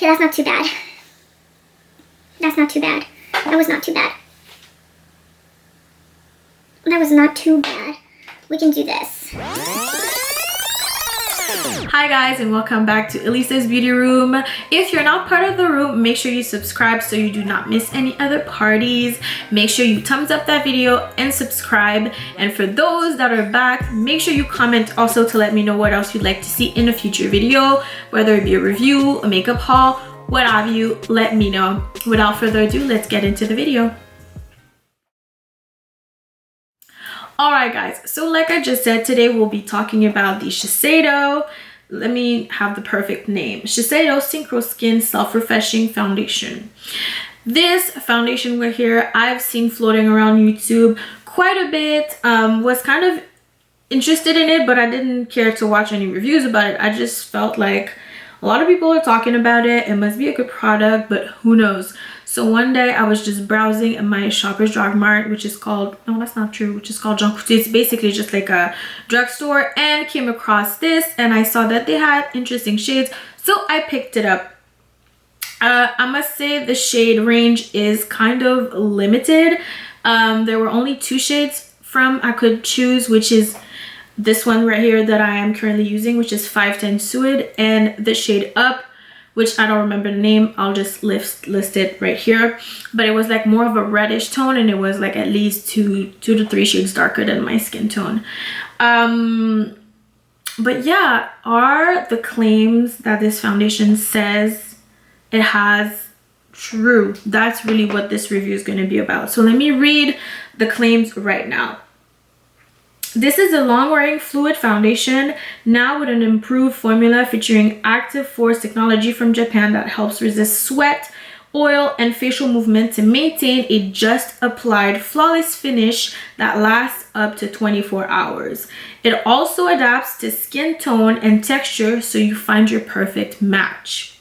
Okay, that's not too bad. That's not too bad. That was not too bad. That was not too bad. We can do this. Hi guys, and welcome back to Elisa's Beauty Room. If you're not part of the room, make sure you subscribe so you do not miss any other parties. Make sure you thumbs up that video and subscribe. And for those that are back, make sure you comment also to let me know what else you'd like to see in a future video, whether it be a review, a makeup haul, what have you. Let me know. Without further ado, let's get into the video. Alright guys, so like I just said, today we'll be talking about the Shiseido, let me have the perfect name, Shiseido Synchro Skin Self-Refreshing Foundation. This foundation right here, I've seen floating around YouTube quite a bit, was kind of interested in it, but I didn't care to watch any reviews about it. I just felt like a lot of people are talking about it. It must be a good product, but who knows? So one day I was just browsing in my Shoppers Drug Mart, which is called, no, that's not true, which is called Jean Coutu. It's basically just like a drugstore, and came across this, and I saw that they had interesting shades, so I picked it up. I must say the shade range is kind of limited. There were only 2 shades from I could choose, which is this one right here that I am currently using, which is 510 Suede, and the shade Up, which I don't remember the name. I'll just list it right here. But it was like more of a reddish tone, and it was like at least 2 to 3 shades darker than my skin tone. But yeah, are the claims that this foundation says it has true? That's really what this review is going to be about. So let me read the claims right now. This is a long-wearing fluid foundation, now with an improved formula featuring active force technology from Japan that helps resist sweat, oil, and facial movement to maintain a just applied flawless finish that lasts up to 24 hours. It also adapts to skin tone and texture so you find your perfect match.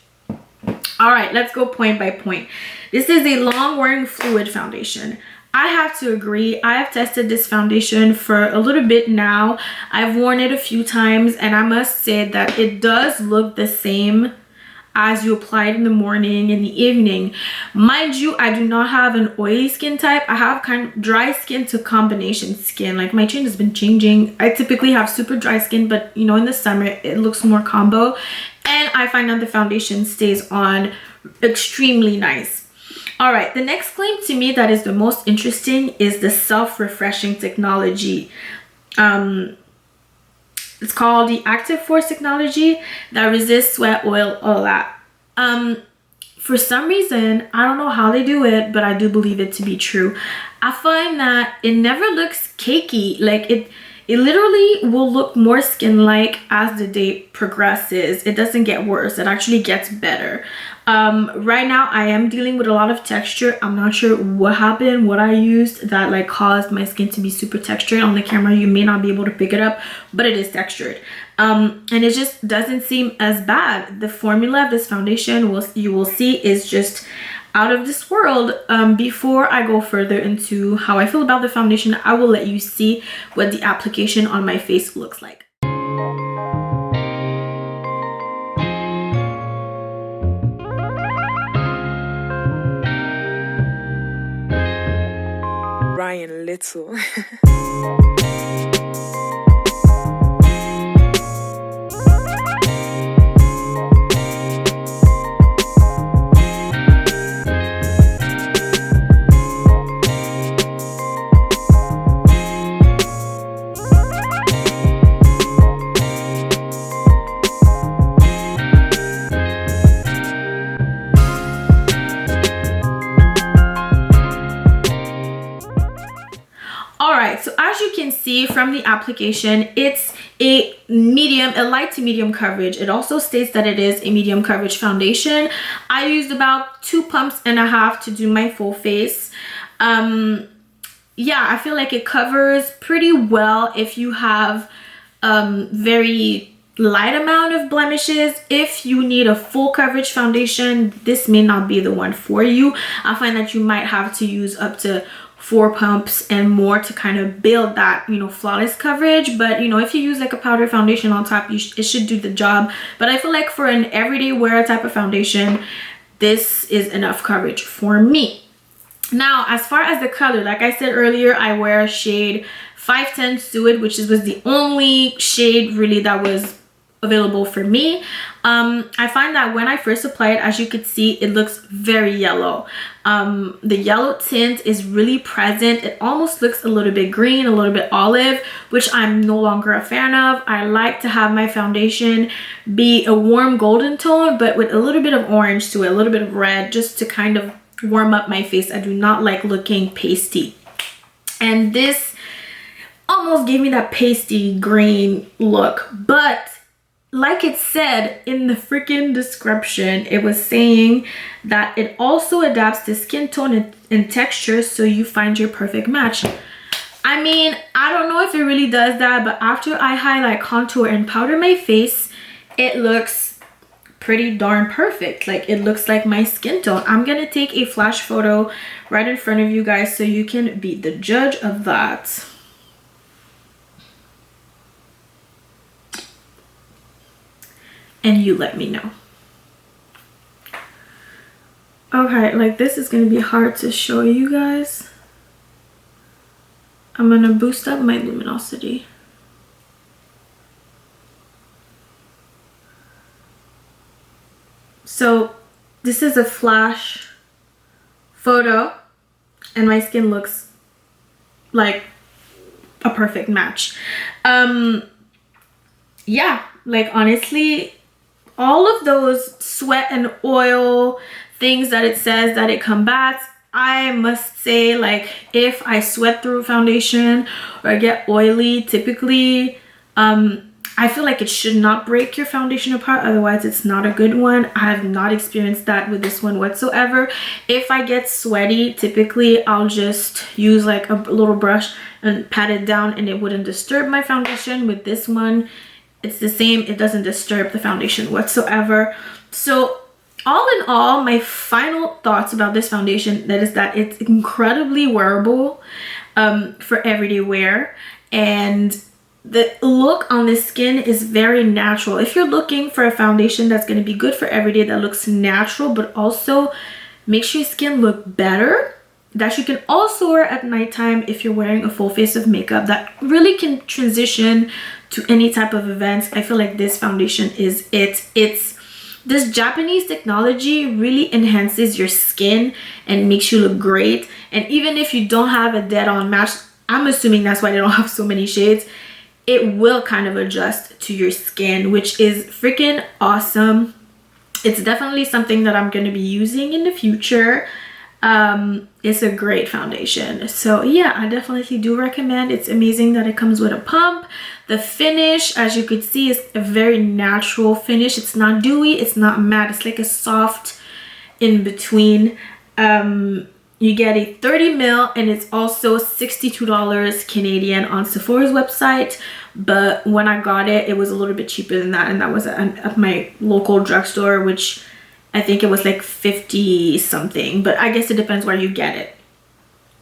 All right, let's go point by point. This is a long-wearing fluid foundation. I have to agree. I have tested this foundation for a little bit now. I've worn it a few times, and I must say that it does look the same as you apply it in the morning and the evening. Mind you, I do not have an oily skin type. I have kind of dry skin to combination skin. Like, my skin has been changing. I typically have super dry skin, but you know, in the summer it looks more combo, and I find that the foundation stays on extremely nice. All right, the next claim to me that is the most interesting is the self-refreshing technology. It's called the active force technology that resists sweat, oil, all that. For some reason, I don't know how they do it, but I do believe it to be true. I find that it never looks cakey. Like, it literally will look more skin-like as the day progresses. It doesn't get worse. It actually gets better. Right now I am dealing with a lot of texture. I'm not sure what happened, what I used that like caused my skin to be super textured. On the camera you may not be able to pick it up, but it is textured. And it just doesn't seem as bad. The formula of this foundation, you will see, is just out of this world. Before I go further into how I feel about the foundation, I will let you see what the application on my face looks like. Ryan Little. So as you can see from the application, it's a light to medium coverage. It also states that it is a medium coverage foundation. I used about 2.5 pumps to do my full face. Yeah, I feel like it covers pretty well if you have very light amount of blemishes. If you need a full coverage foundation, this may not be the one for you. I find that you might have to use up to 4 pumps and more to kind of build that, you know, flawless coverage. But you know, if you use like a powder foundation on top, it should do the job. But I feel like for an everyday wear type of foundation, this is enough coverage for me. Now, as far as the color, like I said earlier, I wear shade 510 Suede, which was the only shade really that was available for me. I find that when I first apply it, as you could see, it looks very yellow. The yellow tint is really present. It almost looks a little bit green, a little bit olive, which I'm no longer a fan of. I like to have my foundation be a warm golden tone, but with a little bit of orange to it, a little bit of red, just to kind of warm up my face. I do not like looking pasty. And this almost gave me that pasty green look, but like it said in the freaking description, it was saying that it also adapts to skin tone and texture so you find your perfect match. I mean, I don't know if it really does that, but after I highlight, contour, and powder my face, it looks pretty darn perfect. Like, it looks like my skin tone. I'm gonna take a flash photo right in front of you guys so you can be the judge of that. And you let me know. Okay, like this is gonna be hard to show you guys. I'm gonna boost up my luminosity. So this is a flash photo and my skin looks like a perfect match. Yeah, like honestly, all of those sweat and oil things that it says that it combats, I must say, like, if I sweat through foundation or I get oily, typically I feel like it should not break your foundation apart, otherwise it's not a good one. I have not experienced that with this one whatsoever. If I get sweaty, typically I'll just use like a little brush and pat it down and it wouldn't disturb my foundation. With this one, it's the same. It doesn't disturb the foundation whatsoever. So all in all, my final thoughts about this foundation, that is that it's incredibly wearable for everyday wear, and the look on the skin is very natural. If you're looking for a foundation that's going to be good for everyday, that looks natural but also makes your skin look better, that you can also wear at nighttime if you're wearing a full face of makeup, that really can transition to any type of events, I feel like this foundation is it. This Japanese technology really enhances your skin and makes you look great. And even if you don't have a dead-on match, I'm assuming that's why they don't have so many shades, it will kind of adjust to your skin, which is freaking awesome. It's definitely something that I'm going to be using in the future. It's a great foundation. So yeah, I definitely do recommend. It's amazing that it comes with a pump. The finish, as you could see, is a very natural finish. It's not dewy, it's not matte, it's like a soft in between. You get a 30 ml and it's also $62 Canadian on Sephora's website, but when I got it, it was a little bit cheaper than that, and that was at my local drugstore, which I think it was like 50 something, but I guess it depends where you get it.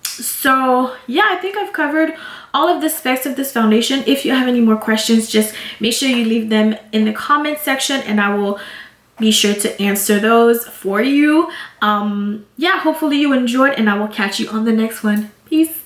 So yeah, I think I've covered all of the specs of this foundation. If you have any more questions, just make sure you leave them in the comment section and I will be sure to answer those for you. Yeah, hopefully you enjoyed, and I will catch you on the next one. Peace.